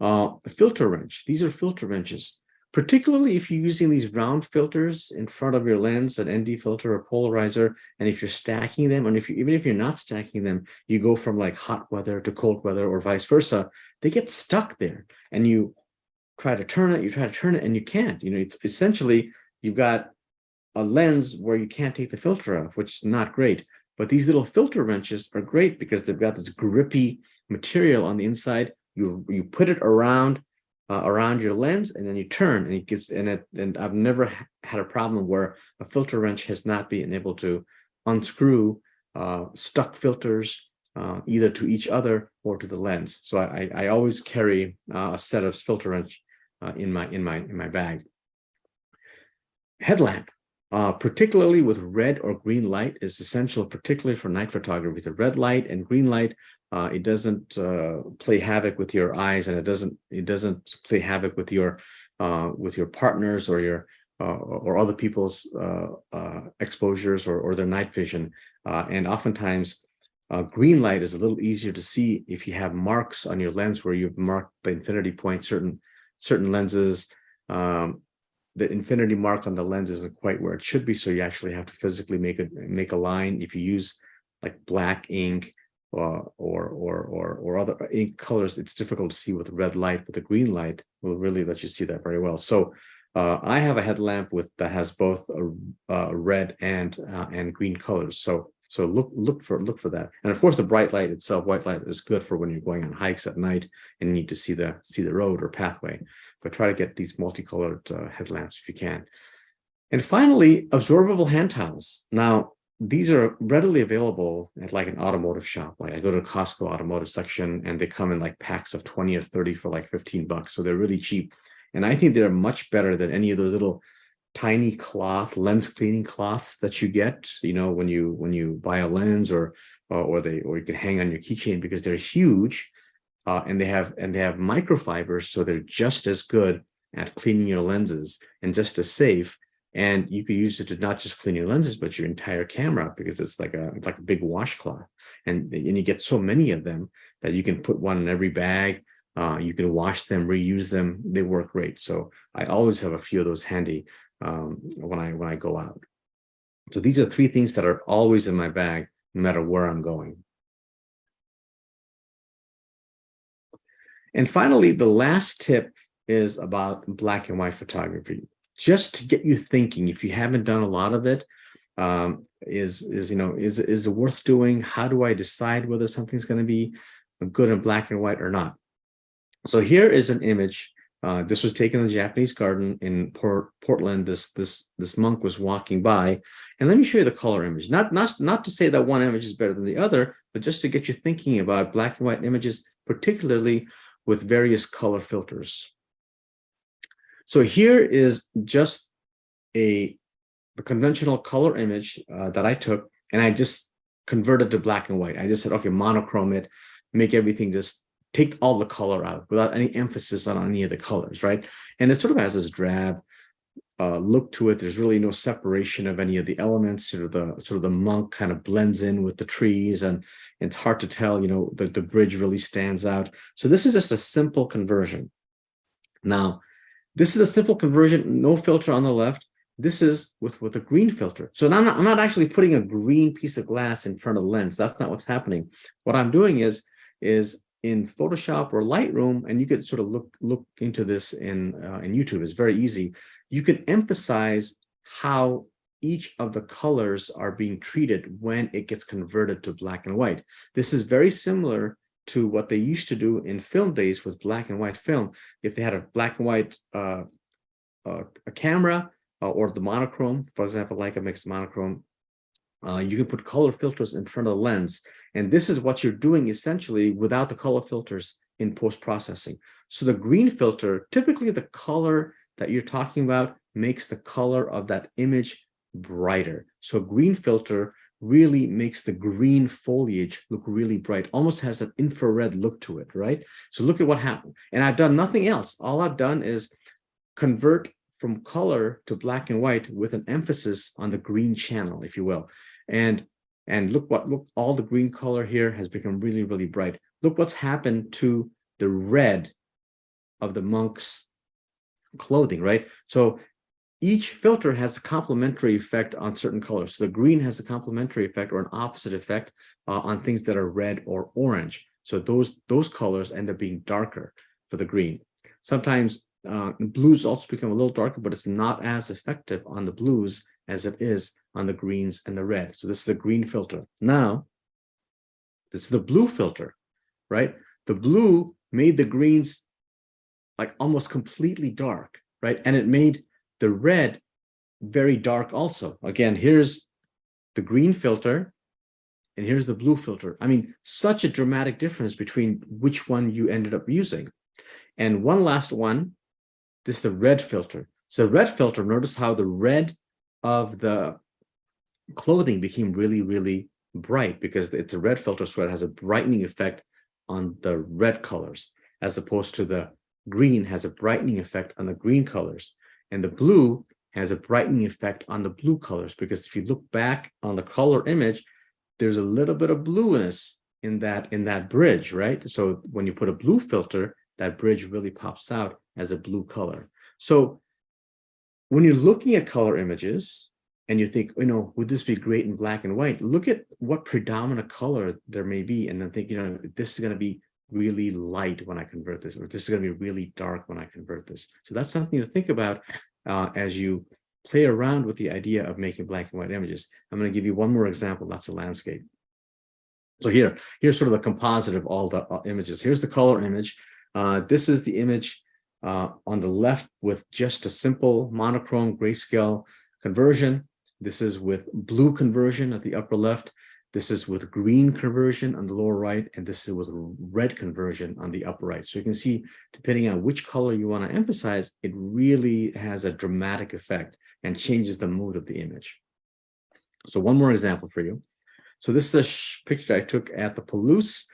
A filter wrench. These are filter wrenches, particularly if you're using these round filters in front of your lens, an ND filter or polarizer, and if you're stacking them, and even if you're not stacking them, you go from like hot weather to cold weather or vice versa, they get stuck there, and you try to turn it, and you can't. It's essentially you've got a lens where you can't take the filter off, which is not great. But these little filter wrenches are great because they've got this grippy material on the inside. You put it around your lens, and then you turn, and it gives. And I've never had a problem where a filter wrench has not been able to unscrew stuck filters either to each other or to the lens. So I always carry a set of filter wrench in my bag. Headlamp. Particularly with red or green light is essential, particularly for night photography. The red light and green light, it doesn't play havoc with your eyes, and it doesn't play havoc with your partners or your or other people's exposures or their night vision. And oftentimes, green light is a little easier to see if you have marks on your lens where you've marked the infinity point. Certain lenses. The infinity mark on the lens isn't quite where it should be, so you actually have to physically make a line. If you use like black ink or other ink colors, it's difficult to see with red light, but the green light will really let you see that very well. So I have a headlamp that has both red and green colors. So look for that. And of course, the bright light itself, white light, is good for when you're going on hikes at night and you need to see the road or pathway. But try to get these multicolored headlamps if you can. And finally, absorbable hand towels. Now, these are readily available at like an automotive shop. Like I go to the Costco automotive section and they come in like packs of 20 or 30 for like $15. So they're really cheap. And I think they're much better than any of those little tiny lens cleaning cloths that you get, when you buy a lens or you can hang on your keychain, because they're huge and they have microfibers. So they're just as good at cleaning your lenses and just as safe. And you could use it to not just clean your lenses, but your entire camera, because it's like a big washcloth. And you get so many of them that you can put one in every bag. You can wash them, reuse them. They work great. So I always have a few of those handy when I go out. So these are 3 things that are always in my bag, no matter where I'm going. And finally, the last tip is about black and white photography. Just to get you thinking, if you haven't done a lot of it, is it worth doing? How do I decide whether something's going to be good in black and white or not? So here is an image. This was taken in the Japanese garden in Portland. This monk was walking by, and let me show you the color image. Not to say that one image is better than the other, but just to get you thinking about black and white images, particularly with various color filters. So here is just the conventional color image that I took, and I just converted to black and white. I just said, okay, monochrome it, make everything just take all the color out without any emphasis on any of the colors, right? And it sort of has this drab look to it. There's really no separation of any of the elements. Sort of the monk kind of blends in with the trees, and it's hard to tell, the bridge really stands out. So this is just a simple conversion. Now, this is a simple conversion, no filter on the left. This is with a green filter. So now I'm not actually putting a green piece of glass in front of the lens. That's not what's happening. What I'm doing is in Photoshop or Lightroom, and you could sort of look into this in YouTube. It's very easy. You can emphasize how each of the colors are being treated when it gets converted to black and white. This is very similar to what they used to do in film days with black and white film. If they had a black and white a camera or the monochrome, for example, like a mixed monochrome, you can put color filters in front of the lens. And this is what you're doing essentially without the color filters in post-processing. So the green filter, typically the color that you're talking about makes the color of that image brighter. So a green filter really makes the green foliage look really bright, almost has an infrared look to it, right? So look at what happened. And I've done nothing else. All I've done is convert from color to black and white with an emphasis on the green channel, if you will. And look all the green color here has become really, really bright. Look what's happened to the red of the monk's clothing, right? So each filter has a complementary effect on certain colors. So the green has a complementary effect or an opposite effect on things that are red or orange. So those colors end up being darker for the green. Sometimes blues also become a little darker, but it's not as effective on the blues as it is on the greens and the red. So this is the green filter. Now, this is the blue filter, right? The blue made the greens like almost completely dark, right? And it made the red very dark also. Again, here's the green filter and here's the blue filter. I mean, such a dramatic difference between which one you ended up using. And one last one, this is the red filter. So red filter, notice how the red of the clothing became really, really bright because it's a red filter, so it has a brightening effect on the red colors, as opposed to the green has a brightening effect on the green colors. And the blue has a brightening effect on the blue colors, because if you look back on the color image, there's a little bit of blueness in that bridge, right? So when you put a blue filter, that bridge really pops out as a blue color. So when you're looking at color images and you think, would this be great in black and white? Look at what predominant color there may be, and then think, this is going to be really light when I convert this, or this is going to be really dark when I convert this. So that's something to think about as you play around with the idea of making black and white images. I'm going to give you one more example. That's a landscape. So here's sort of the composite of all the images. Here's the color image. This is the image on the left with just a simple monochrome grayscale conversion. This is with blue conversion at the upper left. This is with green conversion on the lower right, and this is with red conversion on the upper right. So you can see, depending on which color you want to emphasize, it really has a dramatic effect and changes the mood of the image. So one more example for you. So this is a picture I took at the Palouse.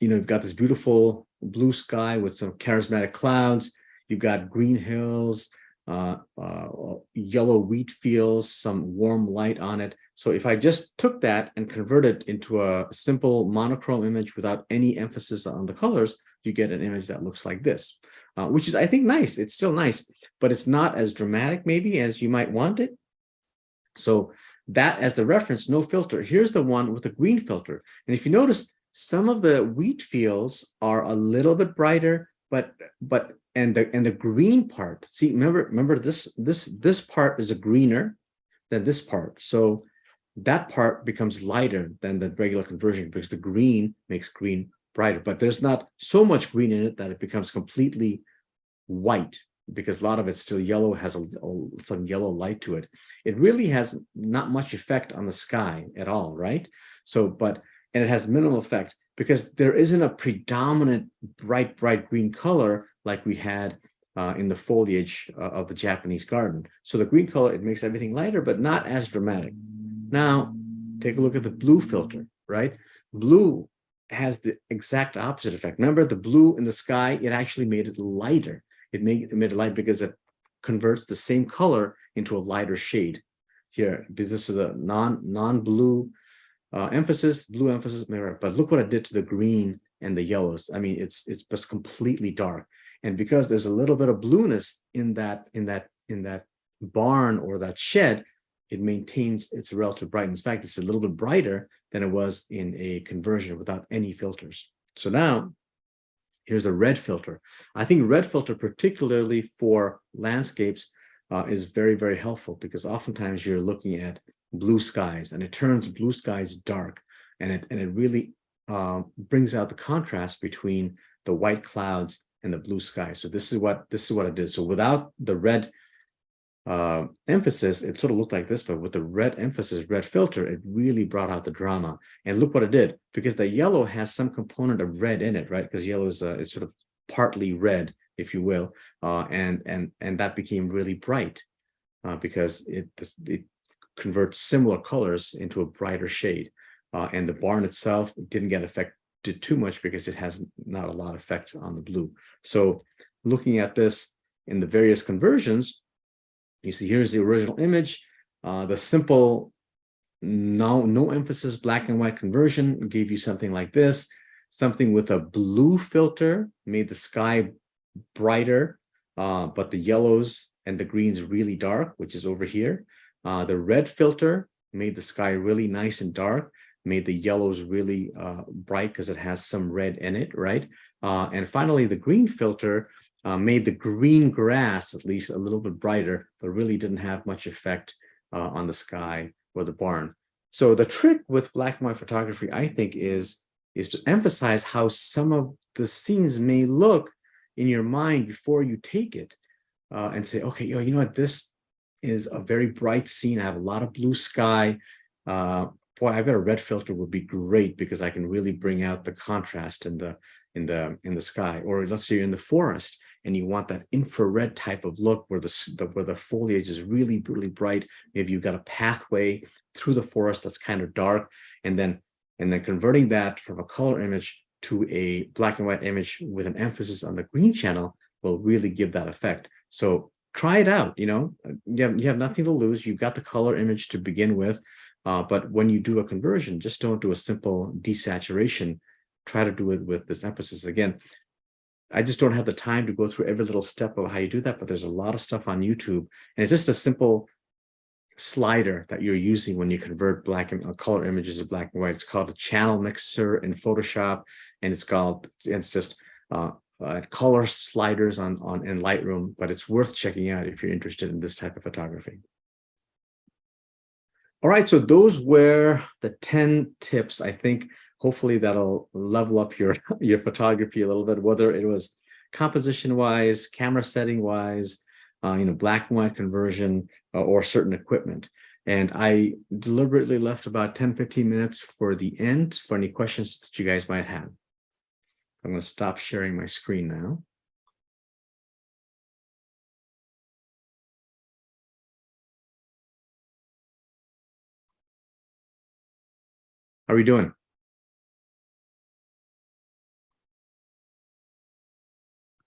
You've got this beautiful blue sky with some charismatic clouds. You've got green hills, yellow wheat fields, some warm light on it. So if I just took that and converted into a simple monochrome image without any emphasis on the colors, you get an image that looks like this, which is, I think, nice. It's still nice, but it's not as dramatic maybe as you might want it. So that as the reference, no filter. Here's the one with the green filter. And if you notice, some of the wheat fields are a little bit brighter, but the green part, see, remember this part is a greener than this part. So that part becomes lighter than the regular conversion because the green makes green brighter, but there's not so much green in it that it becomes completely white, because a lot of it's still yellow, has some yellow light to it. It really has not much effect on the sky at all, right? So, and it has minimal effect because there isn't a predominant bright green color like we had in the foliage of the Japanese garden. So the green color, it makes everything lighter, but not as dramatic. Now, take a look at the blue filter, right? Blue has the exact opposite effect. Remember the blue in the sky, it actually made it lighter. It made it light because it converts the same color into a lighter shade. Here, because this is a non-blue emphasis, blue emphasis, but look what I did to the green and the yellows. I mean, it's just completely dark. And because there's a little bit of blueness in that barn or that shed, it maintains its relative brightness. In fact, it's a little bit brighter than it was in a conversion without any filters. So now, here's a red filter. I think red filter, particularly for landscapes, is very, very helpful because oftentimes you're looking at blue skies and it turns blue skies dark, and it really brings out the contrast between the white clouds and the blue sky. So this is what it did. So without the red emphasis, it sort of looked like this, but with the red emphasis, red filter, it really brought out the drama. And look what it did, because the yellow has some component of red in it, right? Because yellow is sort of partly red, if you will, and that became really bright because it converts similar colors into a brighter shade. And the barn itself didn't get affected too much because it has not a lot of effect on the blue. So looking at this in the various conversions, you see here's the original image. The simple no emphasis black and white conversion gave you something like this. Something with a blue filter made the sky brighter, but the yellows and the greens really dark, which is over here. The red filter made the sky really nice and dark, made the yellows really bright because it has some red in it, right? And finally, the green filter made the green grass at least a little bit brighter, but really didn't have much effect on the sky or the barn. So the trick with black and white photography, I think, is to emphasize how some of the scenes may look in your mind before you take it, and say, okay, you know what, this is a very bright scene. I have a lot of blue sky. Boy, I bet a red filter would be great because I can really bring out the contrast in the sky. Or let's say you're in the forest and you want that infrared type of look where the foliage is really, really bright. Maybe you've got a pathway through the forest that's kind of dark, and then converting that from a color image to a black and white image with an emphasis on the green channel will really give that effect. So try it out. You have nothing to lose. You've got the color image to begin with, but when you do a conversion, just don't do a simple desaturation. Try to do it with this emphasis. Again, I just don't have the time to go through every little step of how you do that, but there's a lot of stuff on YouTube, and it's just a simple slider that you're using when you convert black and color images to black and white. It's called a channel mixer in Photoshop, and it's just color sliders on in Lightroom, but it's worth checking out if you're interested in this type of photography. All right, so those were the 10 tips. I think hopefully that'll level up your photography a little bit, whether it was composition wise, camera setting wise, black and white conversion, or certain equipment. And I deliberately left about 10-15 minutes for the end for any questions that you guys might have. I'm going to stop sharing my screen now. How are we doing?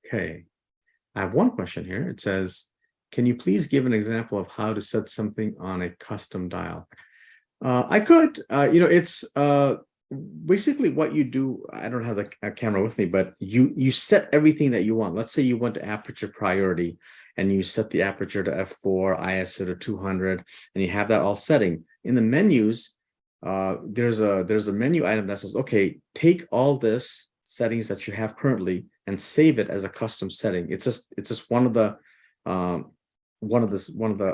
Okay, I have one question here. It says, can you please give an example of how to set something on a custom dial? I could, it's basically what you do. I don't have the camera with me, but you set everything that you want. Let's say you want the aperture priority and you set the aperture to f4, ISO to 200, and you have that all setting. In the menus, there's a menu item that says, okay, take all this settings that you have currently and save it as a custom setting. It's just one of the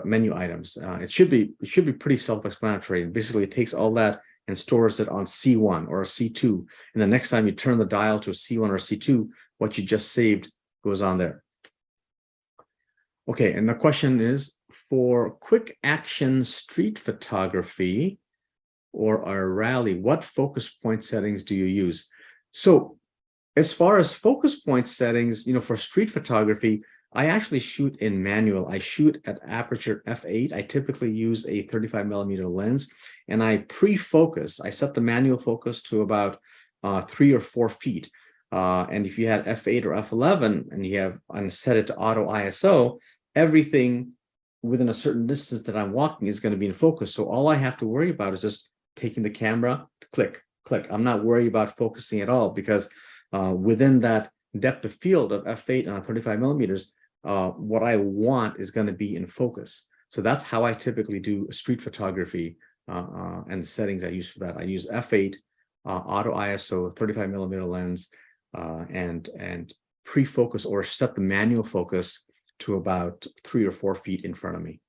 menu items. It should be pretty self-explanatory. And basically, it takes all that and stores it on C1 or a C2. And the next time you turn the dial to a C1 or C2, what you just saved goes on there. Okay, and the question is, for quick action street photography or a rally, what focus point settings do you use? So as far as focus point settings, for street photography, I actually shoot in manual. I shoot at aperture f8. I typically use a 35mm lens, and I pre-focus. I set the manual focus to about 3 or 4 feet. And if you had f8 or f11 and set it to auto ISO, everything within a certain distance that I'm walking is going to be in focus. So all I have to worry about is just taking the camera, click, click. I'm not worried about focusing at all, because within that depth of field of f8 on 35mm, what I want is going to be in focus. So that's how I typically do street photography, and the settings I use for that. I use f8, auto ISO, 35mm lens, and pre-focus or set the manual focus to about 3 or 4 feet in front of me.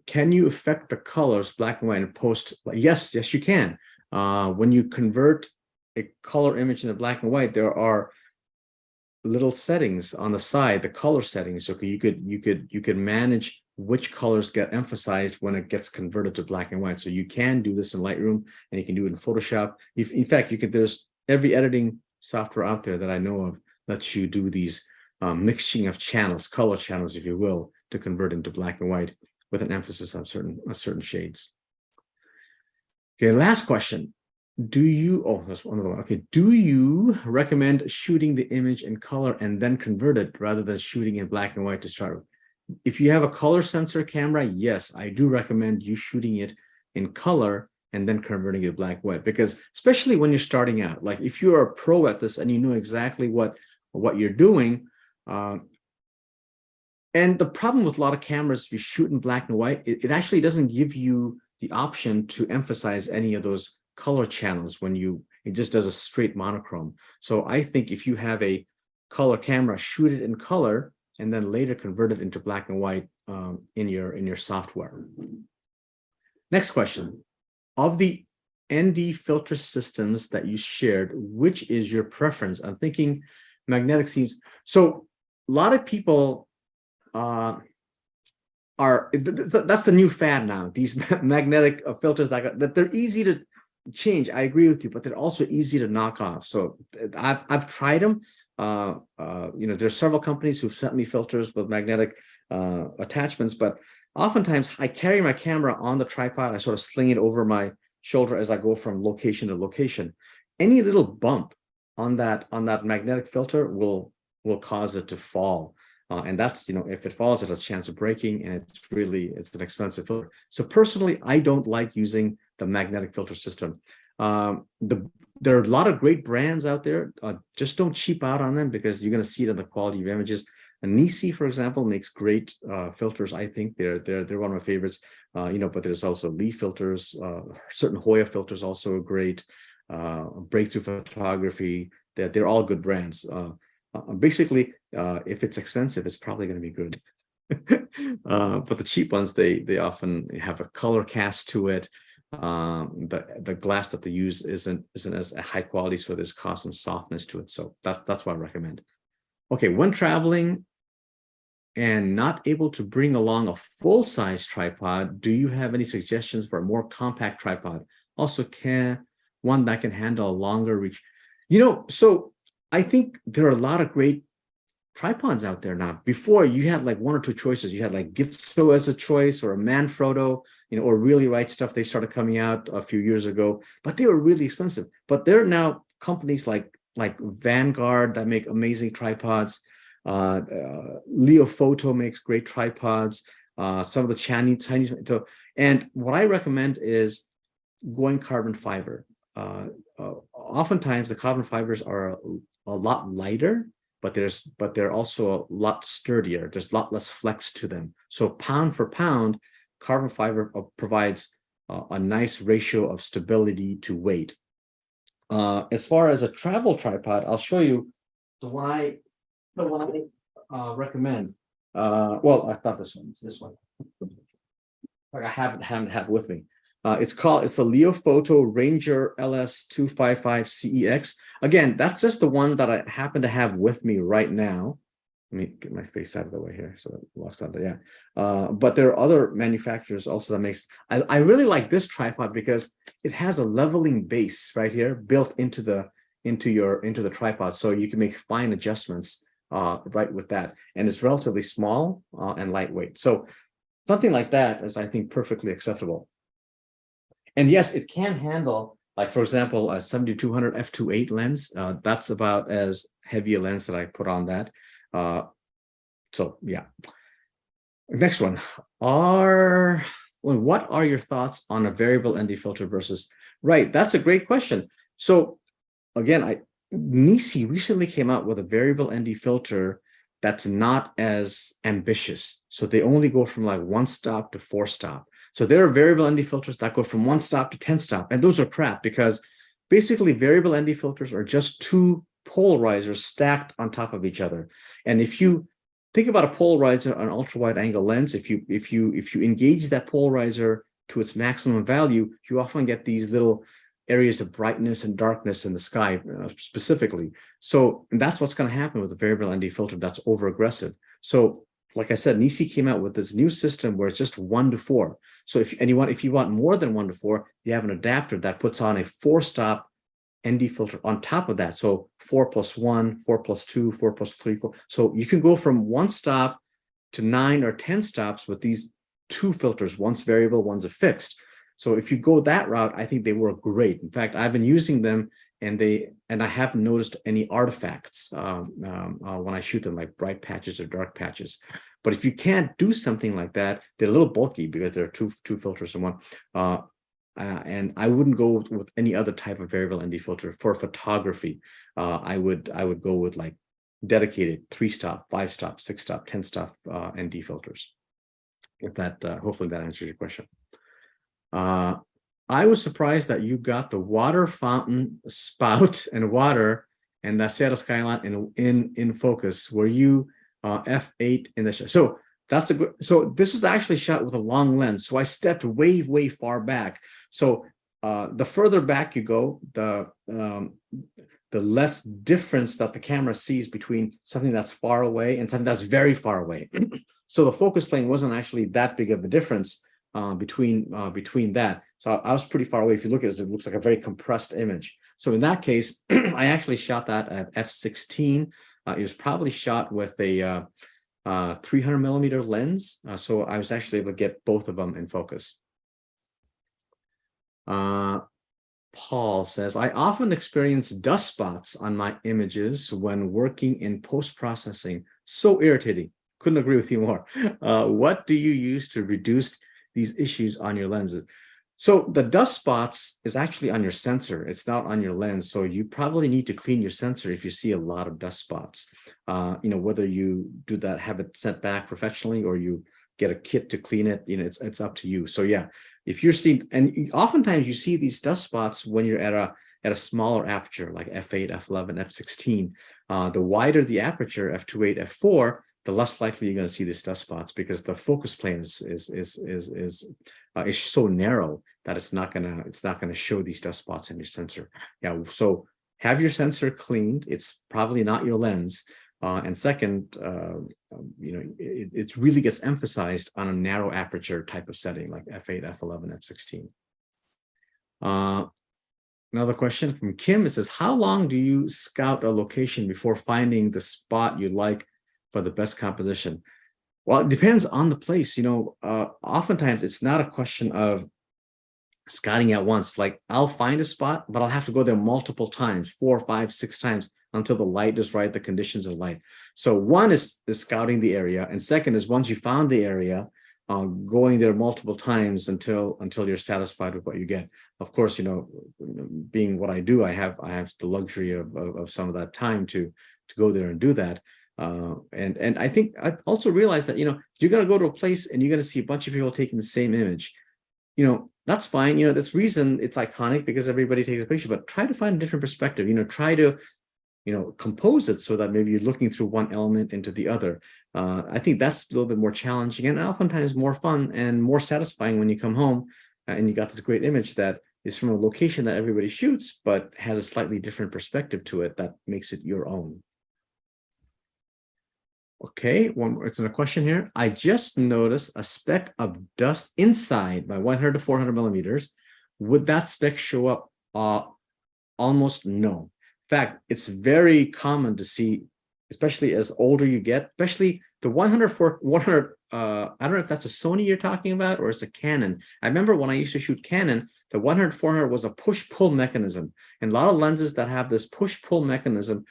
Can you affect the colors, black and white, in post? Yes, you can. When you convert a color image into black and white, there are little settings on the side, the color settings. So you could manage which colors get emphasized when it gets converted to black and white. So you can do this in Lightroom, and you can do it in Photoshop. In fact, there's every editing software out there that I know of lets you do these mixing of channels, color channels, if you will, to convert into black and white with an emphasis on certain shades. Okay, last question. There's another one. Okay, do you recommend shooting the image in color and then convert it rather than shooting in black and white to start with? If you have a color sensor camera, yes, I do recommend you shooting it in color and then converting it black and white, because especially when you're starting out, like if you're a pro at this and you know exactly what you're doing, and the problem with a lot of cameras, if you shoot in black and white, it actually doesn't give you the option to emphasize any of those color channels it just does a straight monochrome. So I think if you have a color camera, shoot it in color and then later convert it into black and white in your software. Next question. Of the ND filter systems that you shared, which is your preference? I'm thinking magnetic seems. So a lot of people that's the new fad now. These magnetic filters that they're easy to change. I agree with you, but they're also easy to knock off. So I've tried them. There's several companies who've sent me filters with magnetic attachments, but oftentimes I carry my camera on the tripod. I sort of sling it over my shoulder as I go from location to location. Any little bump on that magnetic filter will cause it to fall. And that's, if it falls, it has a chance of breaking, and it's an expensive filter. So personally, I don't like using the magnetic filter system. There are a lot of great brands out there. Just don't cheap out on them, because you're going to see it in the quality of images. And Nisi, for example, makes great filters. I think they're one of my favorites. But there's also Lee filters. Certain Hoya filters also are great. Breakthrough Photography. They're all good brands. Basically, if it's expensive, it's probably going to be good. But the cheap ones, they often have a color cast to it. The glass that they use isn't as high quality, so there's cost and softness to it. So that's what I recommend. Okay, when traveling and not able to bring along a full-size tripod, do you have any suggestions for a more compact tripod? Also, one that can handle a longer reach? So I think there are a lot of great tripods out there now. Before, you had like one or two choices. You had like Gitso as a choice, or a Manfrotto, or Really Right Stuff. They started coming out a few years ago, but they were really expensive. But there are now companies like Vanguard that make amazing tripods. Leofoto makes great tripods. Some of the Chinese. And what I recommend is going carbon fiber. Oftentimes the carbon fibers are a lot lighter, but they're also a lot sturdier. There's a lot less flex to them. So pound for pound, carbon fiber provides a nice ratio of stability to weight. As far as a travel tripod, I'll show you the one I recommend. Well, I thought this one. It's this one. Like I haven't had it with me. It's the Leofoto Ranger LS255 CEX. Again, that's just the one that I happen to have with me right now. Let me get my face out of the way here so it locks out. Yeah. But there are other manufacturers also that makes. I really like this tripod because it has a leveling base right here built into the tripod, so you can make fine adjustments right with that, and it's relatively small and lightweight. So something like that is, I think, perfectly acceptable. And yes, it can handle, like, for example, a 7200 f2.8 lens. That's about as heavy a lens that I put on that. So yeah. Next one. What are your thoughts on a variable ND filter versus? Right, that's a great question. So again, Nisi recently came out with a variable ND filter that's not as ambitious. So they only go from like 1 stop to 4 stop. So there are variable ND filters that go from 1 stop to 10 stop, and those are crap, because basically variable ND filters are just two polarizers stacked on top of each other. And if you think about a polarizer on an ultra wide angle lens, if you engage that polarizer to its maximum value, you often get these little areas of brightness and darkness in the sky specifically. So that's what's going to happen with a variable ND filter that's over aggressive. So like I said, Nisi came out with this new system where it's just 1 to 4. So if you want more than 1 to 4, you have an adapter that puts on a 4-stop ND filter on top of that. So 4 + 1, 4 + 2, 4 + 3, 4. So you can go from 1 stop to 9 or 10 stops with these two filters. One's variable, one's a fixed. So if you go that route, I think they work great. In fact, I've been using them, and I haven't noticed any artifacts when I shoot them, like bright patches or dark patches. But if you can't do something like that, they're a little bulky because there are two filters in one. And I wouldn't go with any other type of variable ND filter for photography. I would go with like dedicated 3-stop, 5-stop, 6-stop, 10-stop ND filters. If that, hopefully that answers your question. I was surprised that you got the water fountain spout and water and that Seattle skyline in focus. Were you f8 in the shot? So that's a good. So this was actually shot with a long lens. So I stepped way far back. So the further back you go, the less difference that the camera sees between something that's far away and something that's very far away. So the focus plane wasn't actually that big of a difference between that. So I was pretty far away. If you look at it, it looks like a very compressed image. So in that case, I actually shot that at f16. It was probably shot with a 300 millimeter lens. So I was actually able to get both of them in focus. Paul says, I often experience dust spots on my images when working in post-processing. So irritating. Couldn't agree with you more. What do you use to reduce these issues on your lenses? So the dust spots is actually on your sensor. It's not on your lens. So you probably need to clean your sensor if you see a lot of dust spots. Whether you do that, have it sent back professionally, or you get a kit to clean it, it's up to you. So yeah, if you're seeing, and oftentimes you see these dust spots when you're at at a smaller aperture like f8, f11, f16. The wider the aperture, f2.8, f4, the less likely you're going to see these dust spots because the focus plane is so narrow that it's not gonna show these dust spots in your sensor. Yeah, so have your sensor cleaned. It's probably not your lens. And second, it really gets emphasized on a narrow aperture type of setting like f8, f11, f16. Another question from Kim. It says, how long do you scout a location before finding the spot you like for the best composition? Well, it depends on the place. Oftentimes it's not a question of scouting at once. Like I'll find a spot, but I'll have to go there multiple times, 4, 5, 6 times until the light is right, the conditions are right. So one is scouting the area, and second is once you found the area, going there multiple times until you're satisfied with what you get. Of course, being what I do, I have the luxury of some of that time to go there and do that. And I think I also realized that you're going to go to a place and you're going to see a bunch of people taking the same image. That's fine. That's reason it's iconic because everybody takes a picture, but try to find a different perspective. Try to compose it so that maybe you're looking through one element into the other. I think that's a little bit more challenging and oftentimes more fun and more satisfying when you come home and you got this great image that is from a location that everybody shoots, but has a slightly different perspective to it that makes it your own. Okay, one more. It's in a question here. I just noticed a speck of dust inside my 100 to 400 millimeters. Would that speck show up? Almost no. In fact, it's very common to see, especially as older you get, especially the 100, I don't know if that's a Sony you're talking about or it's a Canon. I remember when I used to shoot Canon, the 100, 400 was a push-pull mechanism. And a lot of lenses that have this push-pull mechanism,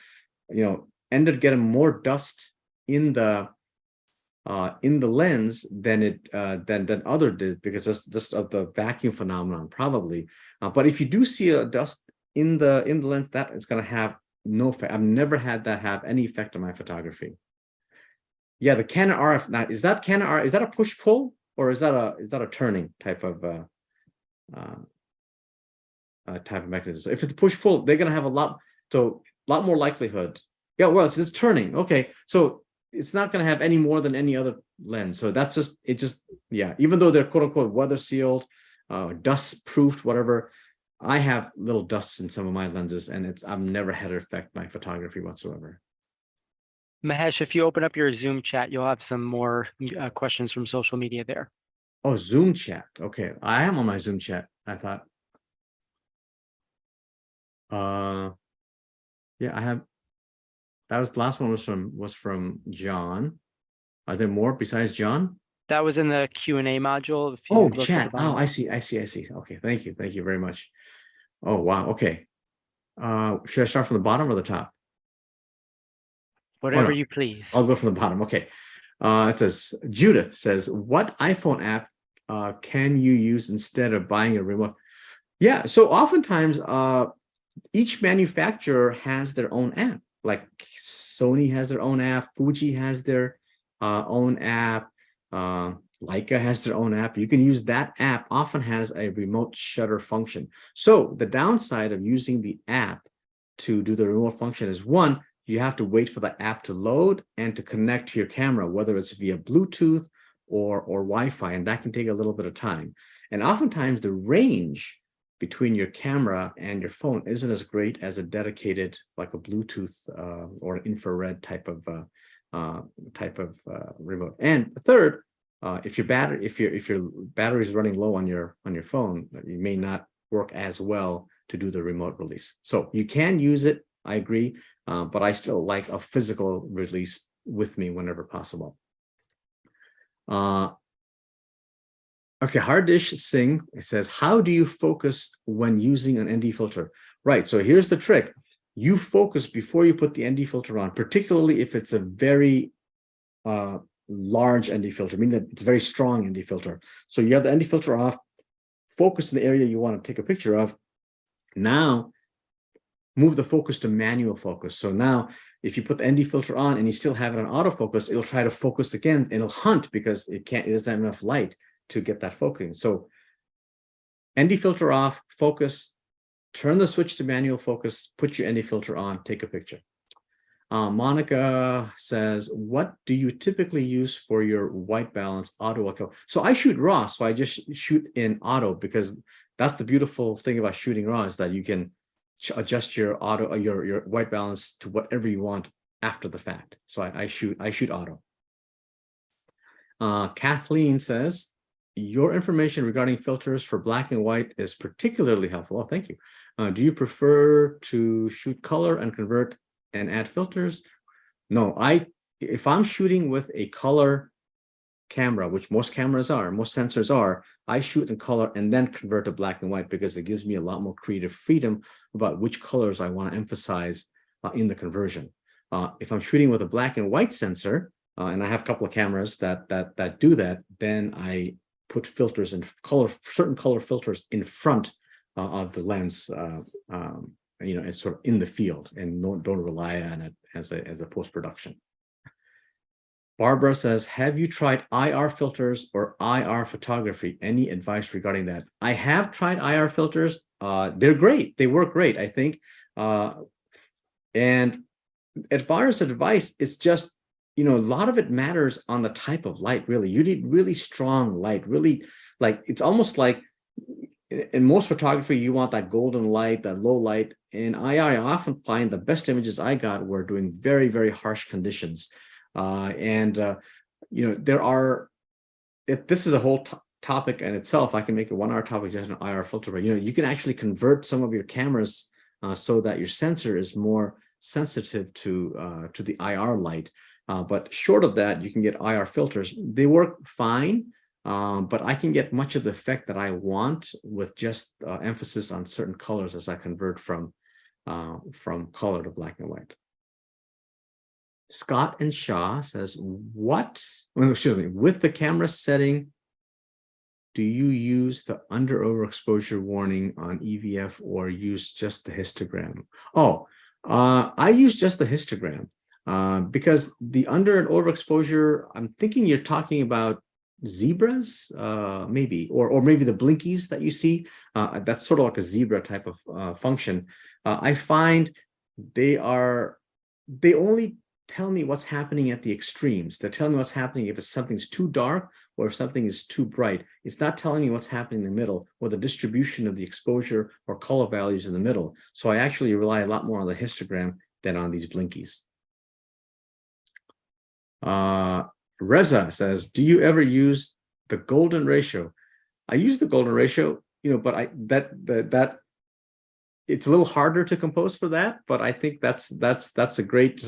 ended up getting more dust in the lens than other did because that's just of the vacuum phenomenon probably. But if you do see a dust in the lens, that it's going to have no effect. I've never had that have any effect on my photography. Yeah, the Canon RF. Now, is that Canon RF? Is that a push pull or is that a turning type of mechanism? So if it's a push pull, they're going to have a lot more likelihood. Yeah, well, it's turning. Okay, so it's not going to have any more than any other lens. So that's yeah. Even though they're quote unquote weather sealed, dust proofed, whatever. I have little dusts in some of my lenses, and I've never had it affect my photography whatsoever. Mahesh, if you open up your Zoom chat, you'll have some more questions from social media there. Oh, Zoom chat. Okay, I am on my Zoom chat. I thought. Yeah, I have. That was the last one was from John. Are there more besides John? That was in the Q&A module. Oh, chat. Oh, I see. Okay, thank you very much. Oh, wow. Okay. Should I start from the bottom or the top? Whatever you please. I'll go from the bottom. Okay. It says, Judith says, what iPhone app can you use instead of buying a remote? Yeah, so oftentimes each manufacturer has their own app. Like Sony has their own app, Fuji has their own app, Leica has their own app. You can use that app, often has a remote shutter function. So the downside of using the app to do the remote function is one, you have to wait for the app to load and to connect to your camera, whether it's via Bluetooth or Wi-Fi, and that can take a little bit of time. And oftentimes the range between your camera and your phone isn't as great as a dedicated, like a Bluetooth or infrared type of remote. And third, if your battery is running low on your phone, you may not work as well to do the remote release. So you can use it, I agree, but I still like a physical release with me whenever possible. Okay, Hardish Singh, it says, how do you focus when using an ND filter? Right, so here's the trick. You focus before you put the ND filter on, particularly if it's a very large ND filter, meaning that it's a very strong ND filter. So you have the ND filter off, focus in the area you want to take a picture of. Now, move the focus to manual focus. So now, if you put the ND filter on and you still have it on autofocus, it'll try to focus again, and it'll hunt because it doesn't have enough light to get that focusing. So ND filter off, focus, turn the switch to manual focus, put your ND filter on, take a picture. Monica says, what do you typically use for your white balance auto or color? So I shoot raw, so I just shoot in auto, because that's the beautiful thing about shooting raw, is that you can adjust your auto, your white balance to whatever you want after the fact. So I shoot auto. Kathleen says, your information regarding filters for black and white is particularly helpful. Oh, thank you. Do you prefer to shoot color and convert and add filters? No, if I'm shooting with a color camera, which most cameras are, most sensors are, I shoot in color and then convert to black and white, because it gives me a lot more creative freedom about which colors I want to emphasize in the conversion. If I'm shooting with a black and white sensor, and I have a couple of cameras that do that, then I put filters and certain color filters in front of the lens, it's sort of in the field, and don't rely on it as a post-production. Barbara says, have you tried IR filters or IR photography? Any advice regarding that? I have tried IR filters. They're great. They work great, I think. And as far as advice, it's just, a lot of it matters on the type of light, really. You need really strong light, really, like, it's almost like in most photography, you want that golden light, that low light. In IR, I often find the best images I got were doing very, very harsh conditions. There are, this is a whole topic in itself. I can make a 1-hour topic just on IR filter, but you can actually convert some of your cameras so that your sensor is more sensitive to the IR light. But short of that, you can get IR filters. They work fine, but I can get much of the effect that I want with just emphasis on certain colors as I convert from color to black and white. Scott and Shaw says, with the camera setting, do you use the under overexposure warning on EVF or use just the histogram? I use just the histogram because the under and overexposure, I'm thinking you're talking about zebras, maybe, or maybe the blinkies that you see. That's sort of like a zebra type of function. I find they only tell me what's happening at the extremes. They're telling me what's happening if something's too dark or if something is too bright. It's not telling me what's happening in the middle or the distribution of the exposure or color values in the middle. So I actually rely a lot more on the histogram than on these blinkies. Reza says, do you ever use the golden ratio? I use the golden ratio, but it's a little harder to compose for that, but I think that's a great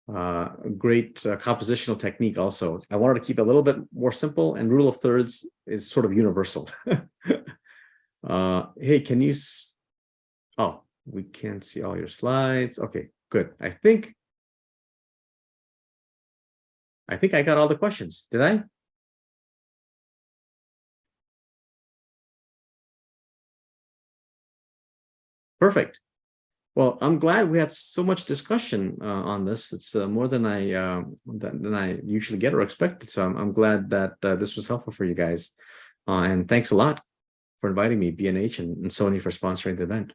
compositional technique also. I wanted to keep it a little bit more simple, and rule of thirds is sort of universal. Hey, can you, we can't see all your slides. Okay, good. I think I got all the questions. Did I? Perfect. Well, I'm glad we had so much discussion on this. It's more than I usually get or expect. So I'm glad that this was helpful for you guys. And thanks a lot for inviting me, B&H and Sony for sponsoring the event.